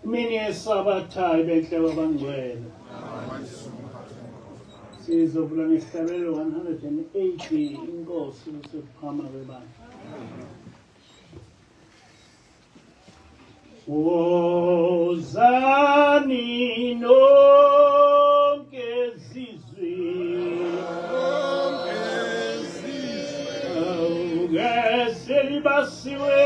Mini esabathayo benhle babangcwele. Sizovula nesihlabelelo 180 inkosi usephama kwebandla. Wozani nonke izizwe, awukeselibasiwe.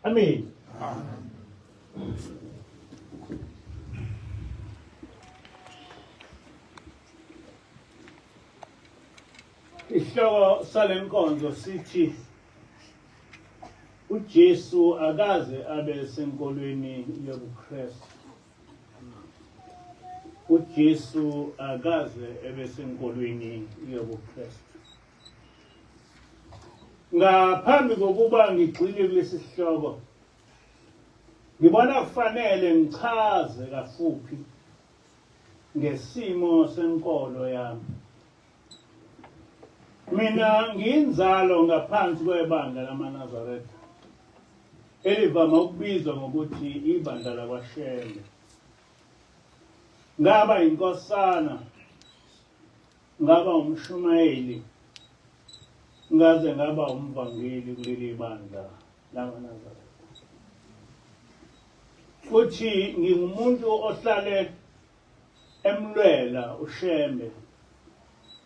Amen. Isihloko salenkonzo sithi uJesu akaze abe senkolweni yobuKristu. uJesu akaze ebe senkolweni yobuKristu. Ngaphambi kokuba ngigxile kulesi sihloko, ngibona kufanele ngichaze kafuphi ngesimo senkolo yami. Mina ngiyinzalo ngaphansi kwebandla lamaNazaretha elivama ukubizwa ngokuthi ibandla lakwaShembe. Ngaba inkosana, ngaba umshumayeli, ngaze ngaba umvangeli kuleli bandla lamaNazaretha. Futhi ngingumuntu ohlale emlwela uShembe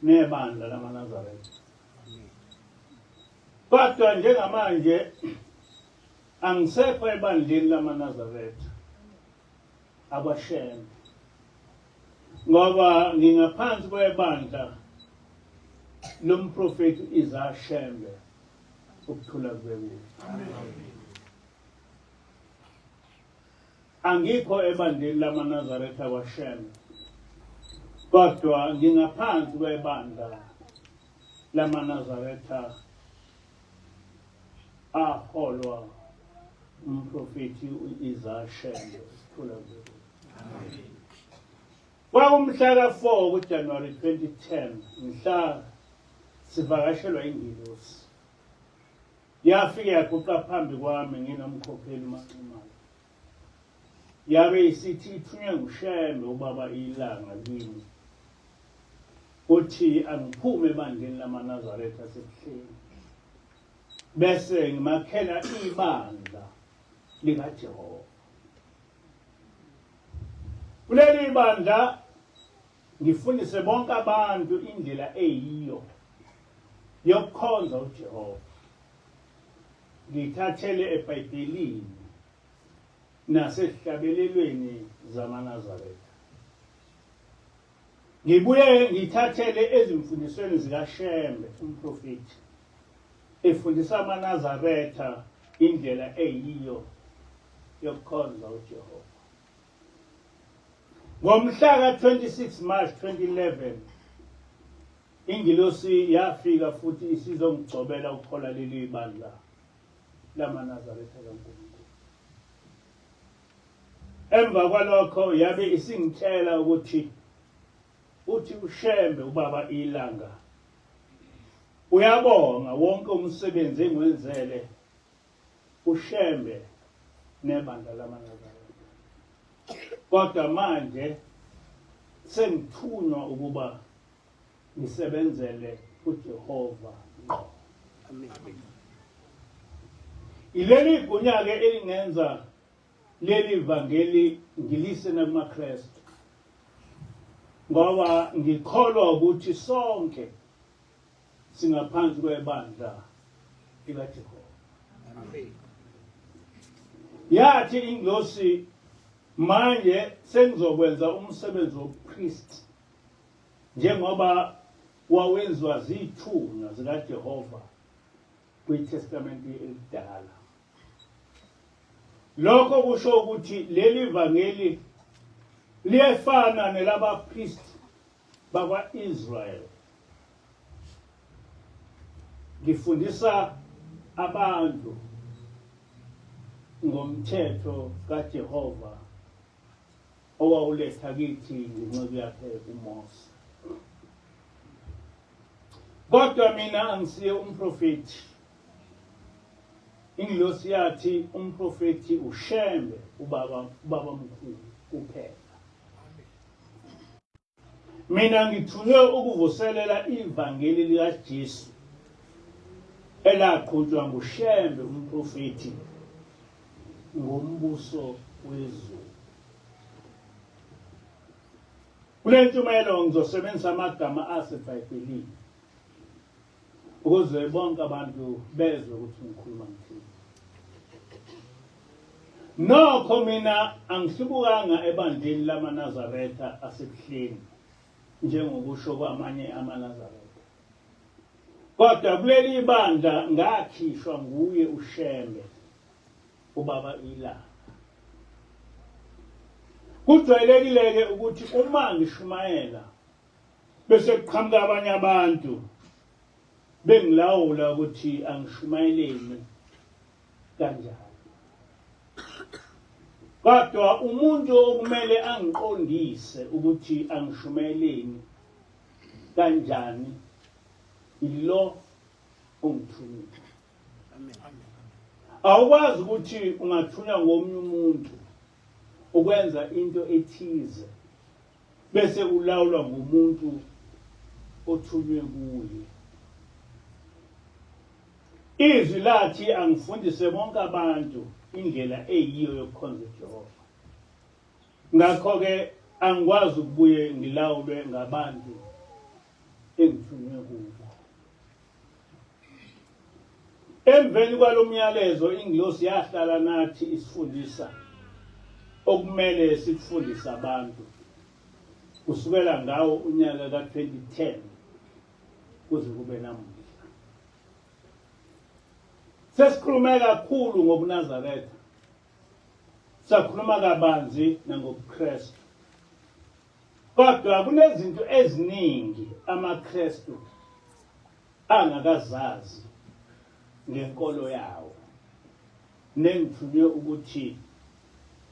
nebandla lamaNazaretha. Kodwa njengamanje angisekho ebandleni lamaNazaretha abaShembe, ngoba ngingaphansi kwebandla lomprofeti Isaiah Shembe, ukuthula kweNkosi. Angikho ebandleni lamaNazaretha abaShembe, kodwa ngingaphansi kwebandla lamaNazaretha aholwa umprofeti Isaiah Shembe, ukuthula kweNkosi. Kwakumhla ka-4 kuJanuwari 2010, mhla sivakashelwa ingilosi. Yafika yaguqa phambi kwami nginomkhokheli uMancimane. Yabe isithi ithunywe nguShembe ubaba ilanga kimi, uthi angiphume ebandleni lamaNazaretha asebuhleni, bese ngimakhela ibandla likaJehova. Kuleli bandla ngifundise bonke abantu indlela eyiyo yokukhonza uJehova. Ngithathele eBhayibhelini nasezihlabelelweni zamaNazaretha. Ngibuye ngithathele ezimfundisweni zikaShembe umprofeti, efundisa amaNazaretha indlela eyiyo yokukhonza uJehova. Ngomhla ka-26 March 2011, ingilosi yafika futhi isizongigcobela ukuphola leli bandla lamaNazaretha kaNkulunkulu. Emva kwalokho yabe isingitshela uthi uShembe ubaba ilanga uyabonga wonke umsebenzi engwenzele uShembe nebandla lamaNazaretha. Kodwa manje sengithunywa ukuba ngisebenzele uJehova. Amen. Ileli gunya-ke elingenza leli vangeli ngilise nakumaKristu ngoba ngikholwa ukuthi sonke singaphansi kwebandla likaJehova. Yathi ingilosi, manje sengizokwenza umsebenzi wobupriest njengoba wawenziwa zithunywa zikaJehova kwiTestamenti elidala. Lokho kusho ukuthi leli vangeli liyefana nelabapriest bakwa-Israyeli. Ngifundisa abantu ngomthetho kaJehova owawuletha kithi ngenceku yakhe uMose. Kodwa mina angisiye umprofeti. Ingilosi yathi umprofeti uShembe ubaba mkhulu kuphela. Mina ngithunywe ukuvuselela ivangeli likaJesu elaqhutshwa nguShembe umprofeti ngombuso wezulu. Kule ntshumayelo ngizosebenzisa amagama aseBhayibhelini ukuze bonke abantu bezwe ukuthi ngikhuluma ngithini. Nokho mina angihlubukanga ebandleni lamaNazaretha asebuhleni njengokusho kwamanye amaNazaretha. Kodwa kuleli bandla ngakhishwa nguye uShembe ubaba ilanga. Kujwayelekile-ke ukuthi uma ngishumayela bese kuqhamuka abanye abantu bengilawula ukuthi angishumayeleni kanjani. Kodwa umuntu okumele angiqondise ukuthi angishumayeleni kanjani ilo ongithunyile. Awukwazi ukuthi ungathunywa ngomunye umuntu ukwenza into ethize bese ulawulwa ngumuntu othunywe kuye. Izwi lathi angifundise bonke abantu indlela eyiyo yokukhonza uJehova. Ngakho-ke angikwazi ukubuye ngilawulwe ngabantu engithunywe kubo. Emveni kwalomyalezo ingilosi yahlala nathi isifundisa okumele sikufundise abantu kusukela ngawo unyaka ka-2010 kuze kube namuhla. Sesikhulume kakhulu ngobuNazaretha, sakhuluma kabanzi nangobuKristu. Kodwa kunezinto eziningi amaKristu angakazazi ngenkolo yawo nengithunywe ukuthi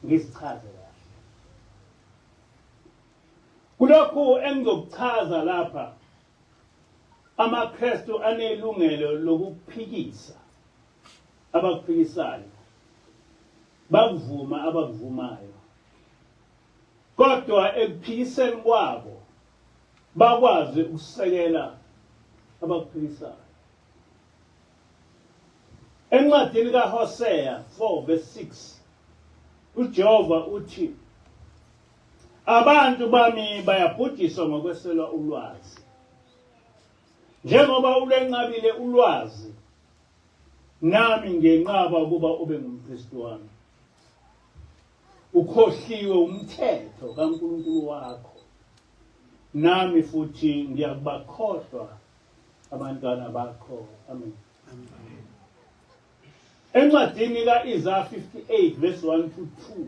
ngisichaze kahle. Kulokhu engizokuchaza lapha, amaKristu anelungelo lokuphikisa abakuphikisayo, bakuvuma abakuvumayo. Kodwa ekuphikiseni kwabo bakwazi ukusekela abakuphikisayo. Encwadini kaHosea 4:6 uJehova uthi, abantu bami bayabhujiswa ngokweselwa ulwazi. Njengoba ulenqabile ulwazi, nami ngenqaba ukuba ube ngumKristu wami. Ukhohliwe umthetho kaNkulunkulu wakho, nami futhi ngiyakubakhohlwa abantwana bakho. Amen. Encwadini ka-Isaiah 58:1-2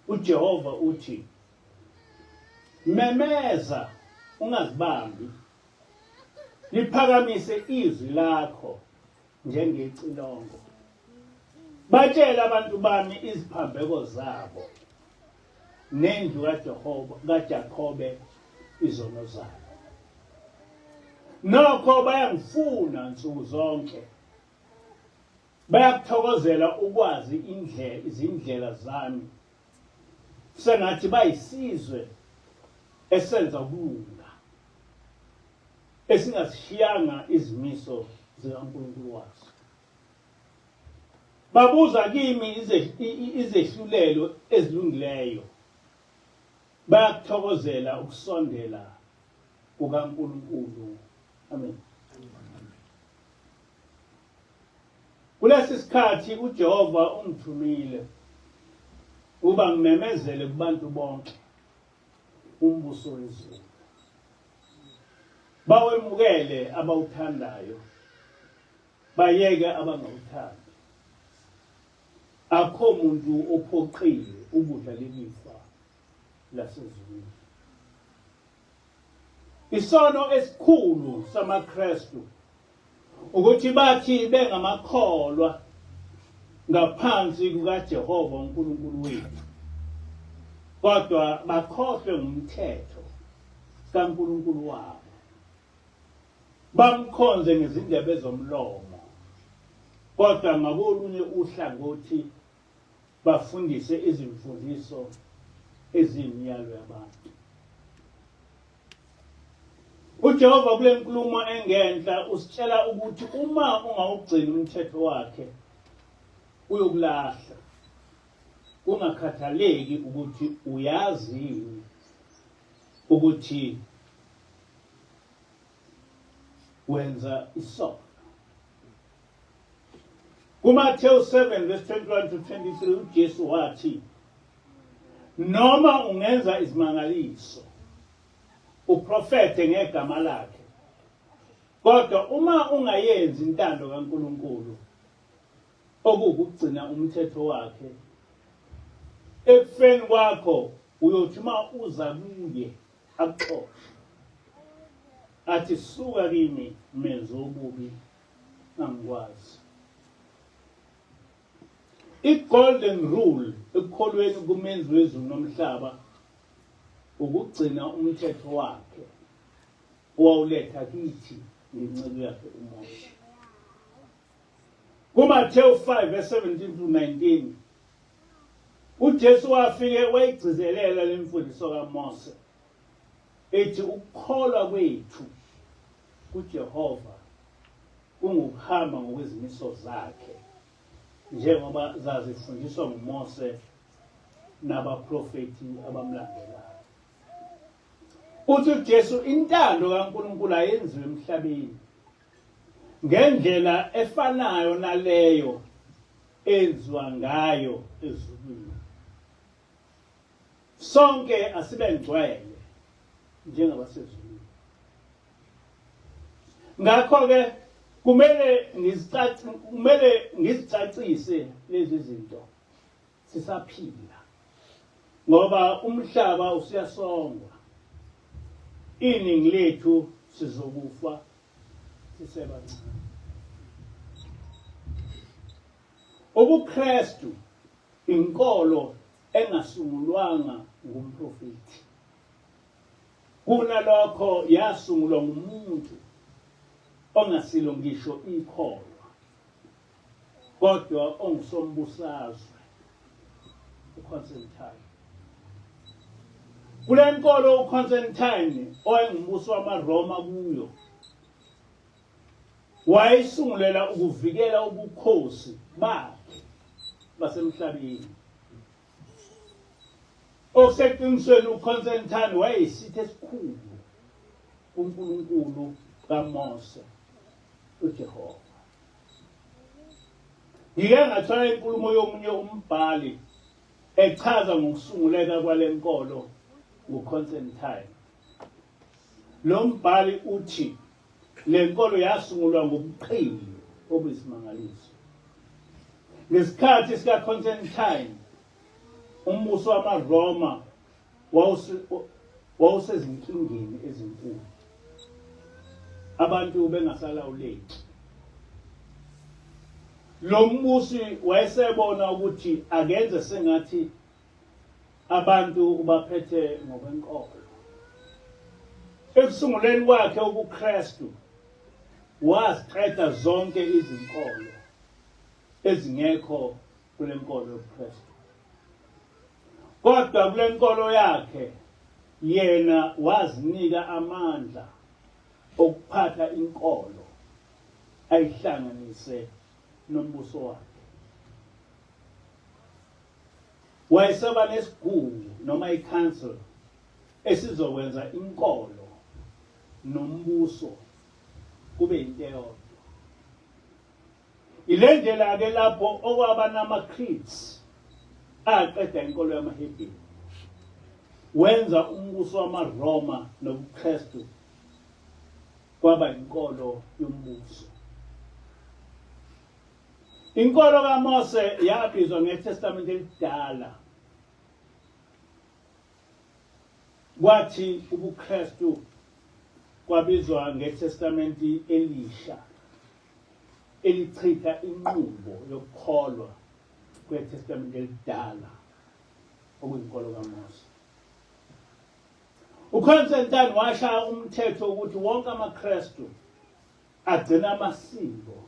uJehova uthi, memeza ungazibambi, liphakamise izwi lakho njengecilongo. Batshela abantu bami iziphambeko zabo, nendlu kaJakobe izono zabo. Nokho bayangifuna nsuku zonke, bayakuthokozela ukwazi izindlela zami, sengathi bayisizwe esenza ukulunga, esingazishiyanga izimiso zikaNkulunkulu waso. Babuza kimi izehlulelo ezilungileyo, bayakuthokozela ukusondela kukaNkulunkulu. Amen. Kulesi sikhathi uJehova ungithumile uba ngimemezele kubantu bonke umbuso wezulu. Bawemukele abawuthandayo, bayeke abangawuthandi. Akho muntu ophoqile ukudla lelifa lasezulwini. Isono esikhulu samaKristu ukuthi bathi bengamakholwa ngaphansi kukaJehova uNkulunkulu wethu, kodwa bakhohlwe ngumthetho kaNkulunkulu wabo, bamkhonze ngezindebe zomlomo, kodwa ngakolunye uhlangothi bafundise izimfundiso eziyimiyalo yabantu. uJehova kule nkulumo engenhla usitshela ukuthi uma ungawugcini umthetho wakhe uyokulahla, kungakhathaleki ukuthi uyazini ukuthi wenza isono. kuMathewu 7 verse 21 to 23 uJesu wathi, noma ungenza izimangaliso uprofete ngegama lakhe, kodwa uma ungayenzi intando kaNkulunkulu okugcina umthetho wakhe, ekufeni kwakho uyothi uma uza kuye akuxoshe athi, suka kimi menzi obubi, angikwazi. I-golden rule ekukholweni kumenzi wezulu nomhlaba ukugcina umthetho wakhe owawuletha kithi ngenceku yakhe uMose. kuMathewu 5 verse 17 to 19 uJesu wafike wayigcizelela le mfundiso kaMose ethi ukukholwa kwethu kuJehova kungukuhamba ngokwezimiso zakhe, njengoba zazifundiswa nguMose nabaprofeti abamlandelayo. Uthi uJesu intando kaNkulunkulu ayenziwe emhlabeni ngendlela efanayo naleyo enziwa ngayo ezulwini. Sonke asibe ngcwele njengabasezulwini. Ngakho-ke kumele ngizicacise lezi zinto sisaphila, ngoba umhlaba usiyasongwa, iningi lethu sizokufa sisebancane. UbuKristu inkolo engasungulwanga ngumprofeti, kunalokho yasungulwa ngumuntu ongasilo ngisho ikholwa, kodwa ongusombusazwe, uConstantine. Kule nkolo uConstantine owayengumbusi wamaRoma kuyo, wayesungulela ukuvikela ubukhosi bakhe basemhlabeni. Okuseqinisweni uConstantine wayeyisitha esikhulu kuNkulunkulu kaMose uJehova. Ngike ngathola inkulumo yomunye umbhali echaza ngokusunguleka kwale nkolo nguConstantine. Lo mbhali uthi le nkolo yasungulwa ngobuqili obuyisimangaliso. Ngesikhathi sikaConstantine, umbuso wamaRoma wawusezinkingeni ezinkulu, abantu bengasalawuleki. Lo mbusi wayesebona ukuthi akenze sengathi abantu ubaphethe ngokwenkolo. Ekusunguleni kwakhe ubuKristu waziqeda zonke izinkolo ezingekho kule nkolo yobuKristu. Kodwa kule nkolo yakhe yena wazinika amandla okuphatha inkolo ayihlanganise nombuso wakhe. Wayeseba nesigungu noma i-council esizokwenza inkolo nombuso kube into eyodwa. Ile ndlela-ke lapho okwaba nama-creeds aqeda inkolo yamaHebheru, wenza umbuso wamaRoma nobuKristu kwaba inkolo yombuso. Inkolo kaMose yabizwa ngeTestamente elidala, kwathi ubuKristu kwabizwa ngeTestamenti elisha elichitha inqubo yokukholwa kweTestamente elidala okuyinkolo kaMose. uConstantine washaya umthetho ukuthi wonke amaKristu agcina amasiko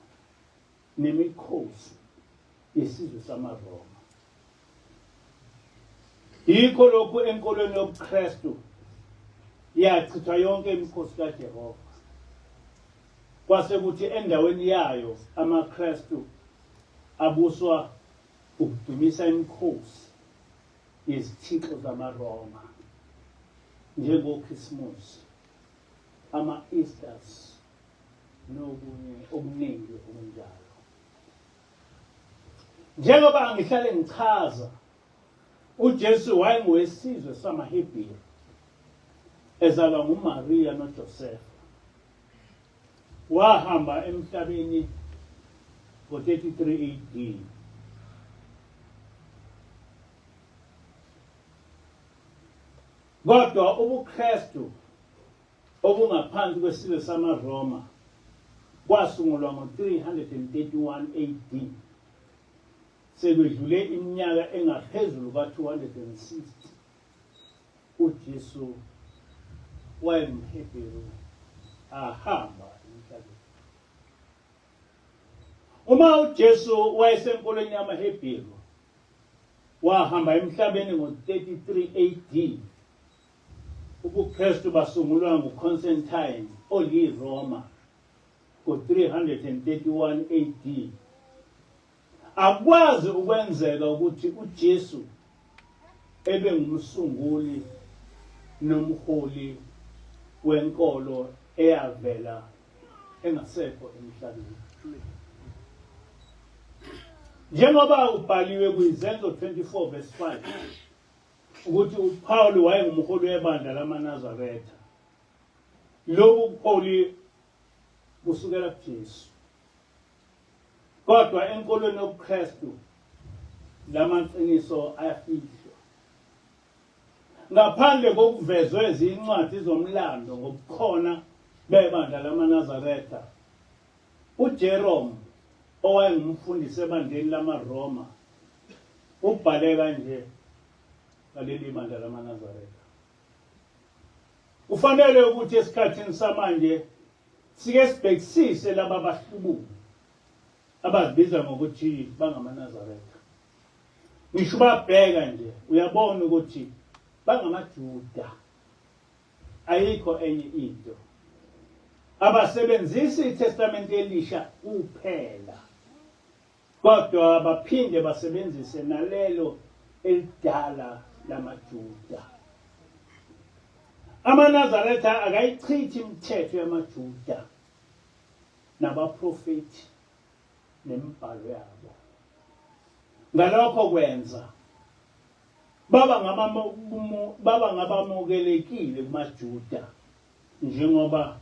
nemikhosi yesizwe samaRoma. Yikho lokhu enkolweni yobuKristu yachithwa yonke imikhosi kaJehova. Kwase kuthi endaweni yayo amaKristu abuswa ukudumisa imikhosi yezithixo zamaRoma, njengoKhisimusi, ama-Easters nokunye okuningi okunjalo. Njengoba ngihlale ngichaza, uJesu wayengowesizwe samaHebheru, ezalwa nguMaria noJosefa. Wahamba emhlabeni ngo-33 AD. Kodwa ubuKristu obungaphansi kwesizwe samaRoma kwasungulwa ngo-331 AD. Sekwedlule iminyaka engaphezulu ka-260 uJesu wayengumHebheru ahamba emhlabeni. Uma uJesu wayesenkolweni yamaHebheru wahamba emhlabeni ngo-33 AD, ubuKristu basungulwa nguConstantine oliRoma ngo-331 AD. Akwazi ukwenzeka ukuthi uJesu ebe ngumsunguli nomholi wenkolo eyavela engasekho emhlabeni. Njengoba ubhaliwe kwiZenzo 24 verse 5 ukuthi uPawulu wayengumholi webandla lamaNazaretha. Lobu buholi busukela kuJesu. Kodwa enkolweni yobuKristu lamaqiniso ayafihlwa. Ngaphandle kokuvezwa izincwadi zomlando ngobukhona bebandla lamaNazaretha, uJerome owayengumfundisi ebandleni lamaRoma ubhale kanje ngaleli bandla lamaNazaretha: kufanele ukuthi esikhathini samanje sike sibhekisise laba bahlubuli abazibiza ngokuthi bangamaNazaretha. Ngisho babheka nje uyabona ukuthi bangamaJuda, ayikho enye into. Abasebenzisi iTestamente elisha kuphela, kodwa baphinde basebenzise nalelo elidala lamaJuda. AmaNazaretha akayichithi imithetho yamaJuda nabaprofeti nemibhalo yabo. Ngalokho kwenza baba ngabamukelekile kumaJuda njengoba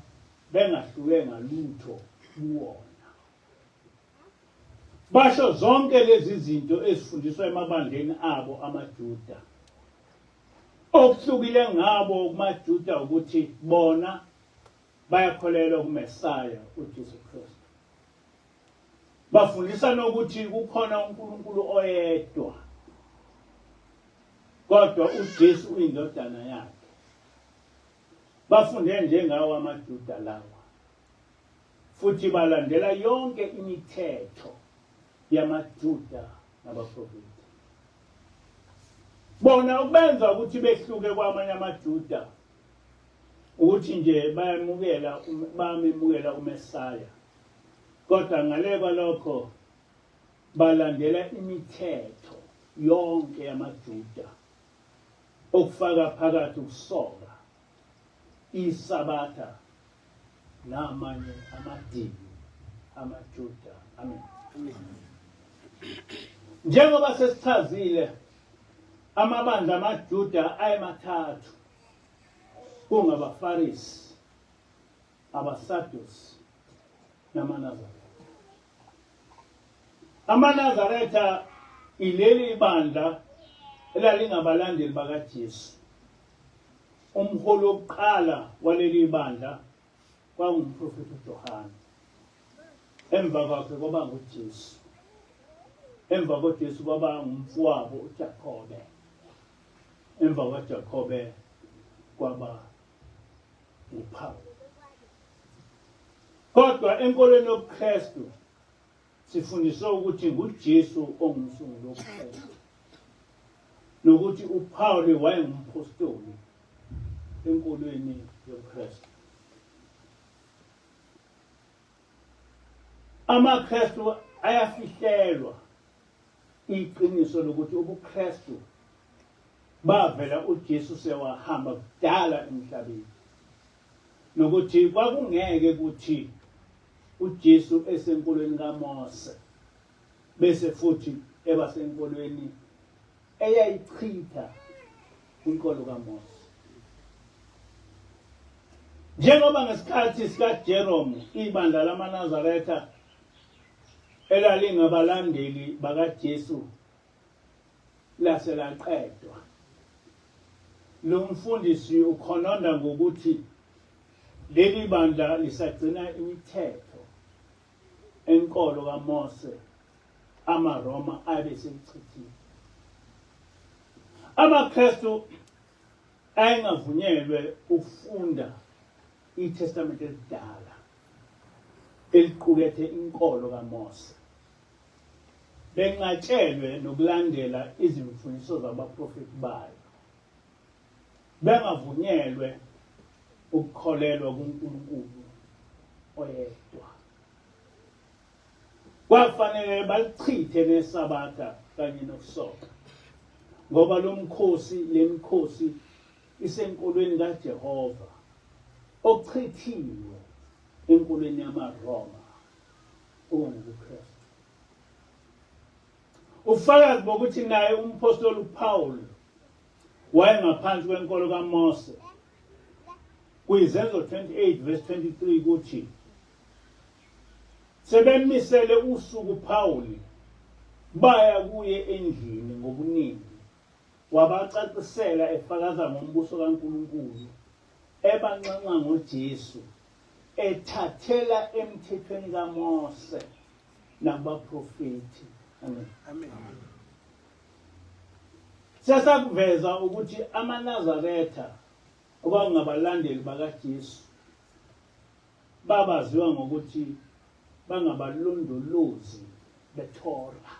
bengahluke ngalutho kuwona. Basho zonke lezi zinto ezifundiswa emabandleni abo amaJuda. Okuhlukile ngabo kumaJuda ukuthi bona bayakholelwa kuMesaya uJesu Kristu. Bafundisa nokuthi kukhona uNkulunkulu oyedwa, kodwa uJesu uyindodana yakhe. Bafunde njengawo amaJuda lawa, futhi balandela yonke imithetho yamaJuda nabaprofeti. Bona ukubenza ukuthi behluke kwamanye amaJuda ukuthi nje bayamemukela uMesaya, kodwa ngale kwalokho balandela imithetho yonke yamaJuda, okufaka phakathi ukusoka isabatha namanye amadini amaJuda. Amen. Njengoba sesichazile amabandla amaJuda ayemathathu, kungabaFarisi, abaSadusi namaNazaretha. AmaNazaretha ileli bandla elalingabalandeli bakaJesu. Umholi wokuqala waleli bandla kwangumprofeti uJohane. Emva kwakhe kwaba nguJesu. Emva koJesu kwaba ngumfowabo uJakobe. Emva kwaJakobe kwaba nguPawulu. Kodwa enkolweni yobuKristu sifundiswa ukuthi nguJesu ongumsunguli wobuKristu. Nokuthi uPawulu wayengumphostoli enkolweni yobuKristu. AmaKristu ayafihlelwa iqiniso lokuthi ubuKristu bavela uJesu sewahamba kudala emhlabeni. Nokuthi kwakungeke ukuthi uJesu esenkolweni kaMose bese futhi ebasenkolweni eyayichitha inkolo kaMose. Njengoba ngesikhathi sikaJerome ibandla lamaNazaretha elalingabalandeli bakaJesu laselaqedwa. Lo mfundisi ukhononda ngokuthi leli bandla lisagcina imithetho enkolo kaMose amaRoma abeselichithile. AmaKristu ayengavunyelwe ukufunda iTestament elidala eliqukethe inkolo kaMose. Bengatshelwe nokulandela izimfundiso zabaprofeti bayo. Bengavunyelwe ukukholelwa kuNkulunkulu oyedwa. Kwafanele balichithe nesabatha kanye nokusoka. Ngoba lemkhosi isenkolweni kaJehova ochithiwe enkolweni yamaRoma onguKristu. Ufakazi bokuthi naye umpostoli uPawulu wayengaphansi kwenkolo kaMose. Kuyizenzo 28 verse 23 kuthi sebemisele usuku uPawulu baya kuye endlini ngobuningi wabacacisela efakaza ngombuso kaNkulunkulu ebanxanxa ngoJesu ethathela emthethweni kaMose nabaprofeti. Amen. Amen. Siyasakuveza ukuthi amaNazaretha okwangabalandeli bakaJesu babaziwa ngokuthi bangabalondolozi beThora.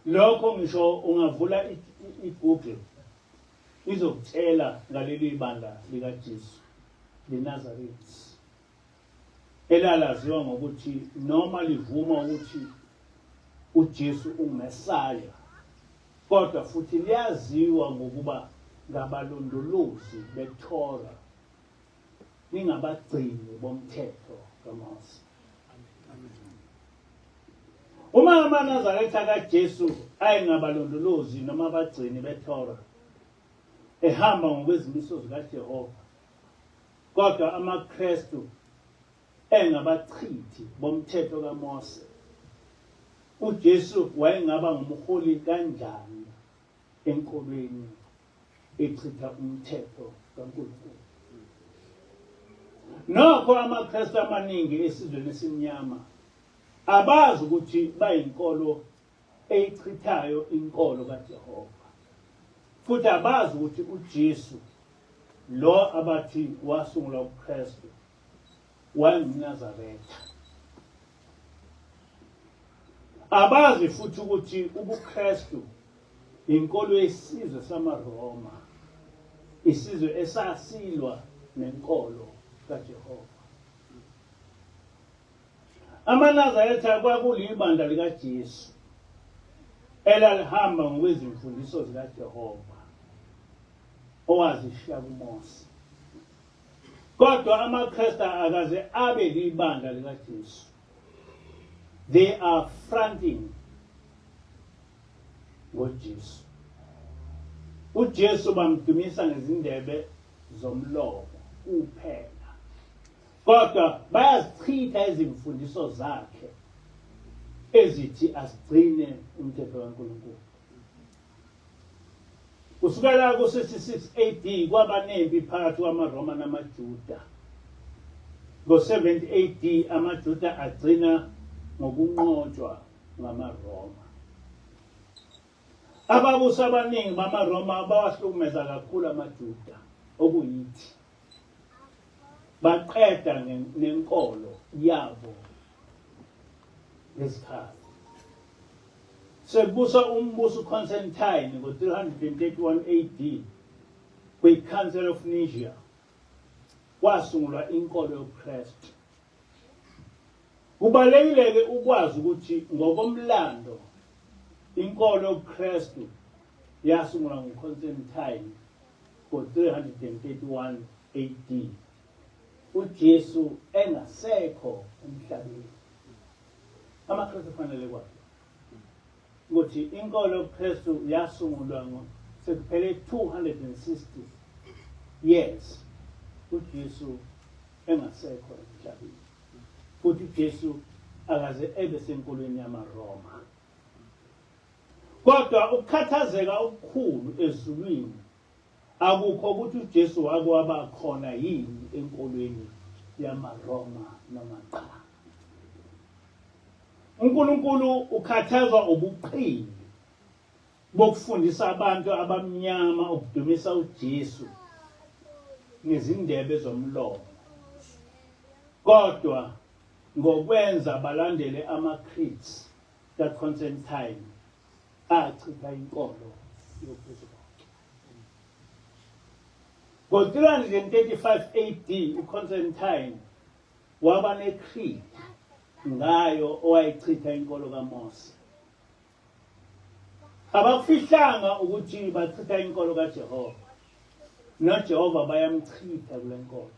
Lokho ngisho ungavula iGoogle izokutshela ngaleli bandla likaJesu leNazaretha. Elalaziwa ngokuthi noma livuma ukuthi uJesu unguMesaya, kodwa futhi liyaziwa ngokuba ngabalondolozi beThora, lingabagcini bomthetho kaMose. Uma amaNazaretha kaJesu ayengabalondolozi noma abagcini beThora ehamba ngokwezimiso zikaJehova, kodwa amaKristu engabachithi bomthetho kaMose, uJesu wayengaba ngumholi kanjani enkolweni echitha umthetho kaNkulunkulu? Nokho amaKristu amaningi esizweni esimnyama abazi ukuthi bayinkolo eyichithayo inkolo kaJehova. Futhi abazi ukuthi uJesu lo abathi wasungula uKristu wayenguNazaretha. Abazi futhi ukuthi ubuKristu inkolo yesizwe samaRoma, isizwe esasilwa nenkolo kaJehova. AmaNazaretha kwakulibandla likaJesu elalihamba ngokwezimfundiso zikaJehova owazishiya kuMose. Kodwa amaKristu akaze abe libandla likaJesu. They are fronting ngoJesu. uJesu bamdumisa ngezindebe zomlomo kuphela. Kodwa bayazichitha izimfundiso zakhe ezithi asigcine umthetho kaNkulunkulu. Kusukela ku-66 AD kwaba nempi phakathi kwamaRoma namaJuda. Ngo-70 AD amaJuda agcina ngokunqotshwa ngamaRoma. Ababusi abaningi bamaRoma bawahlukumeza kakhulu amaJuda, okuyithi baqeda nenkolo yabo ngesikhathi. Sekubusa umbuso Constantine ngo-331 AD kwi-Council of Nicaea kwasungulwa inkolo yobuKristu. Kubalulekile ukwazi ukuthi ngokomlando inkolo yobuKristu yasungulwa nguConstantine ngo-331 AD. uJesu engasekho emhlabeni. AmaKristu fanele kwazi ukuthi inkolo yobuKristu yasungulwa sekuphele 260 years uJesu engasekho emhlabeni. Futhi uJesu akaze ebe senkolweni yamaRoma. Kodwa ukukhathazeka okukhulu ezulwini akukho ukuthi uJesu wake waba khona yini enkolweni yamaRoma noma cha. uNkulunkulu ukhathazwa ubuqili bokufundisa abantu abamnyama ukudumisa uJesu ngezindebe zomlomo. Kodwa ngokwenza balandele amaCreeds kaConstantine achitha inkolo yokuphezulu. Ngo-335 AD uConstantine waba neCreed ngayo owayichitha inkolo kaMose. Abakufihlanga ukuthi bachitha inkolo kaJehova. noJehova bayamchitha kule nkolo.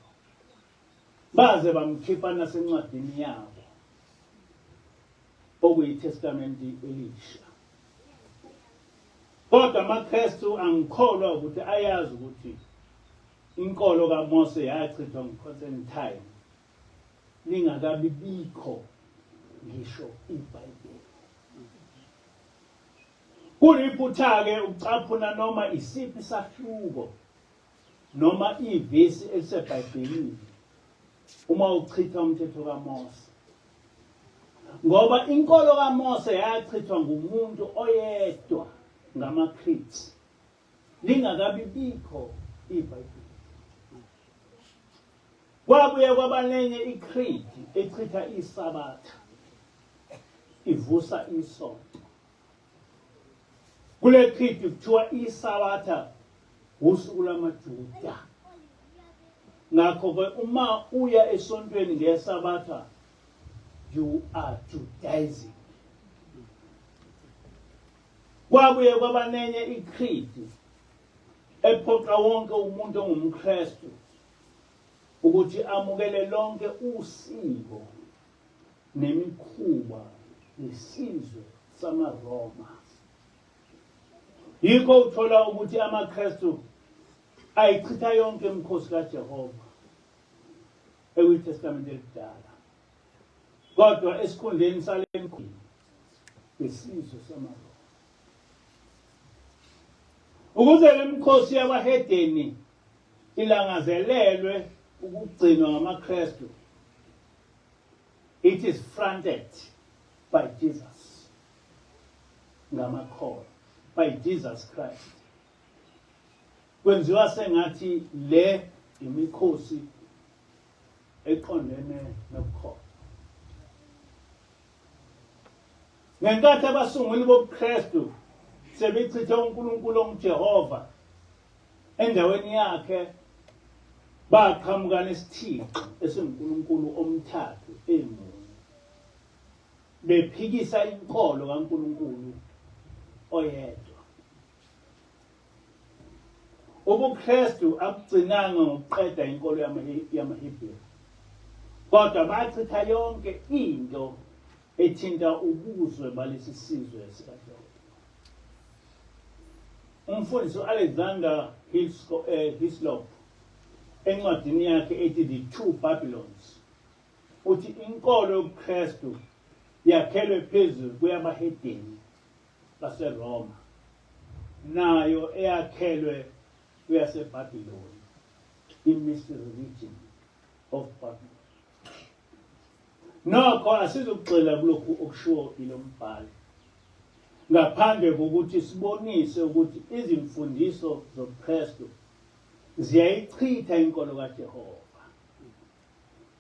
Baze bamkhipha nasencwadini yabo okuyiTestamenti elisha. Kodwa amaKristu angikholwa ukuthi ayazi ukuthi inkolo kaMose yachithwa nguConstantine lingakabi bikho ngisho iBhayibheli. Kuliphutha-ke ucaphuna noma isiphi isahluko noma ivesi eliseBhayibhelini uma uchitha umthetho kaMose. Ngoba inkolo kaMose yachithwa ngumuntu oyedwa ngamaCreeds lingakabi bikho iBhayibheli. Kwabuye kwaba nenye iCreed echitha iSabatha ivusa isonto. Kule Creed kuthiwa iSabatha usuku lamaJuda. Ngakho-ke uma uya esontweni ngeSabatha you are Judaizing. Kwabuye kwaba nenye iCreed ephoqa wonke umuntu ongumKristu ukuthi amukele lonke usiko nemikhuba yesizwe samaRoma. Yikho uthola ukuthi amaKristu ayichitha yonke imikhosi kaJehova eKwiTestamenti elidala. Kodwa esikhundleni sale mikhuba yesizwe samaRoma. Ukuze le mikhosi yabahedeni ilangazelelwe ukugcinwa ngamaKristu, it is fronted by Jesus ngamakholwa, by Jesus Christ. Kwenziwa sengathi le imikhosi eqondene nokukholwa. Ngenkathi abasunguli bobuKristu sebechithe uNkulunkulu onguJehova endaweni yakhe, baqhamuka nesithixo esinguNkulunkulu omthathu emunye, bephikisa inkolo kaNkulunkulu oyedwa. ubuKristu akugcinanga ngokuqeda inkolo yamaHebheru, kodwa bachitha yonke into ethinta ubuzwe balesi sizwe sikaJehova. Umfundisi uAlexander Hislop encwadini yakhe ethi The Two Babylons uthi inkolo yobuKristu yakhelwe phezu kweyabahedeni baseRoma, nayo eyakhelwe kweyaseBhabhiloni, i-mystery religion of Babylon. Nokho asizokugxila kulokhu okushiwo yilo mbhalo, ngaphandle kokuthi sibonise ukuthi izimfundiso zobuKristu ziyayichitha inkolo kaJehova,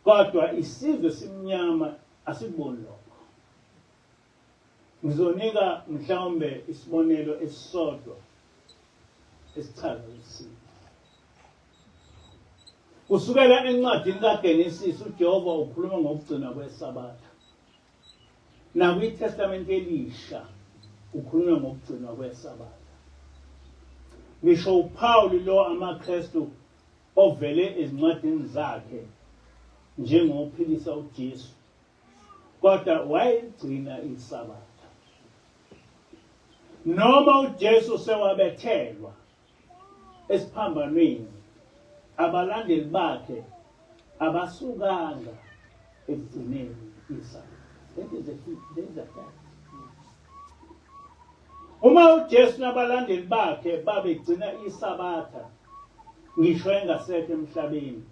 kodwa isizwe simnyama asikuboni lokho. Ngizonika mhlawumbe isibonelo esisodwa esichaza isizwe. Kusukela encwadini kaGenesis uJehova ukhuluma ngokugcinwa kweSabatha. NakwiTestament Elisha ukhuluma ngokugcinwa kweSabatha. Ngisho uPaul lo amaKristu ovele ezincwadini zakhe njengophikisa uJesu, kodwa wayegcina iSabatha. Noma uJesu sewabethelwa esiphambanweni, abalandeli bakhe abasukanga ekugcineni iSabatha. Uma uJesu nabalandeli bakhe babegcina iSabatha ngisho engasekho emhlabeni,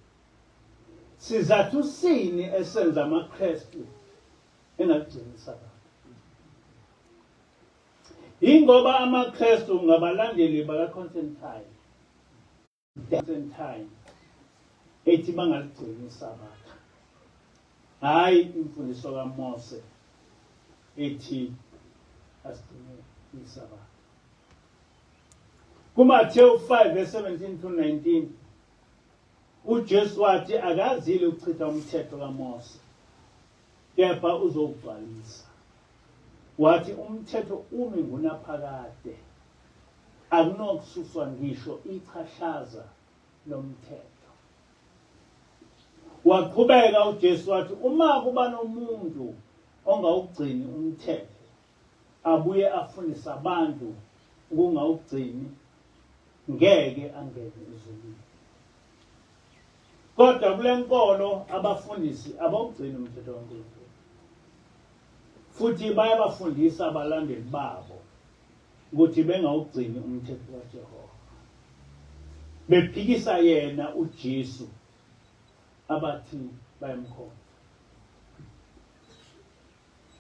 sizathu sini esenza amaKristu engagcini iSabatha? Ingoba amaKristu ngabalandeli bakaConstantine ethi bangaligcini iSabatha, hayi imfundiso kaMose ethi asigcine iSabatha. KuMathewu 5:17-19 uJesu wathi akazile ukuchitha umthetho kaMose, kepha uzowugcwalisa. Wathi umthetho umi ngunaphakade, akunokususwa ngisho ichashaza lomthetho. Waqhubeka uJesu wathi uma kuba nomuntu ongawugcini umthetho abuye afundise abantu ukungawugcini, ngeke angene ezulwini. Kodwa kule nkolo abafundisi abawugcini umthetho kaNkulunkulu, futhi bayabafundisa abalandeli babo ukuthi bengawugcini umthetho kaJehova, bephikisa yena uJesu abathi bayamkhonza.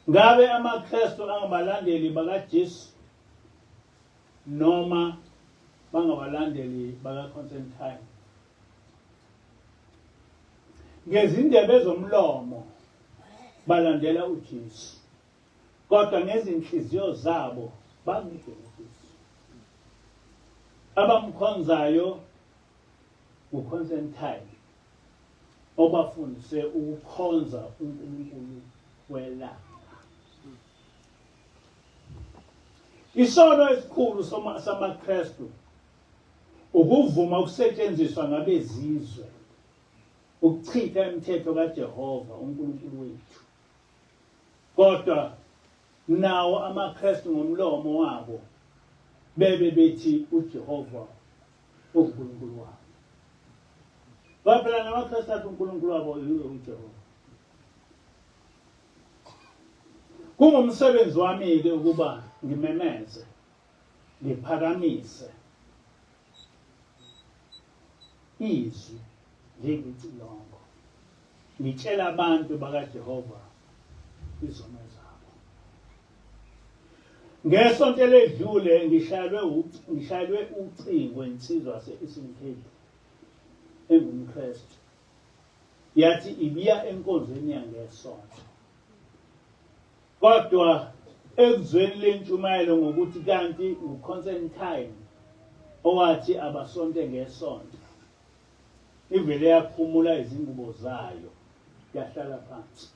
Ngabe amaKristu angabalandeli bakaJesu noma bangabalandeli bakaConstantine? Ngezindebe zomlomo balandela uJesu, kodwa ngezinhliziyo zabo bakude uJesu. Abamkhonzayo uConstantine obafundise ukukhonza uNkulunkulu welanga. Isono esikhulu samaKristu ukuvuma ukusetshenziswa ngabezizwe ukuchitha imithetho kaJehova uNkulunkulu wethu. Kodwa nawo amaKristu ngomlomo wabo bethi uJehova uNkulunkulu wabo. Baphela namaKristu athi uNkulunkulu wabo uJehova. Kungumsebenzi wami-ke ukuba ngimemeze, ngiphakamise izwi njengecilongo, ngitshela abantu bakaJehova izono zabo. Ngesonto eledlule ngishayelwe ucingo insizwa yase-Eastern Cape engumKristu, yathi ibiya enkonzweni yangesonto. Kodwa ekuzweni lentshumayelo ngokuthi kanti uConstantine owathi abasonte ngesonto, ivele yaphumula izingubo zayo yahlala phansi.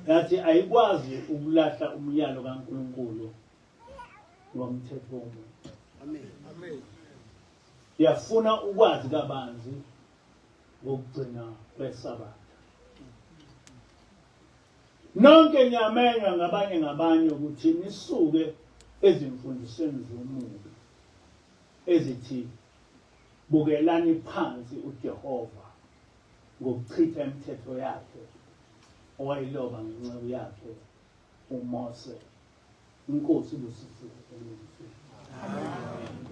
Yathi ayikwazi ukulahla umyalo kaNkulunkulu ngomthetho womuntu. Ndiyafuna ukwazi kabanzi ngokugcina kwesabatha. Nonke niyamenywa ngabanye ukuthi nisuke ezimfundisweni zomubi ezithi bukelani phansi uJehova ngokuchitha imithetho yakhe owayiloba ngenceku yakhe uMose. Inkosi busisiwe. Amen.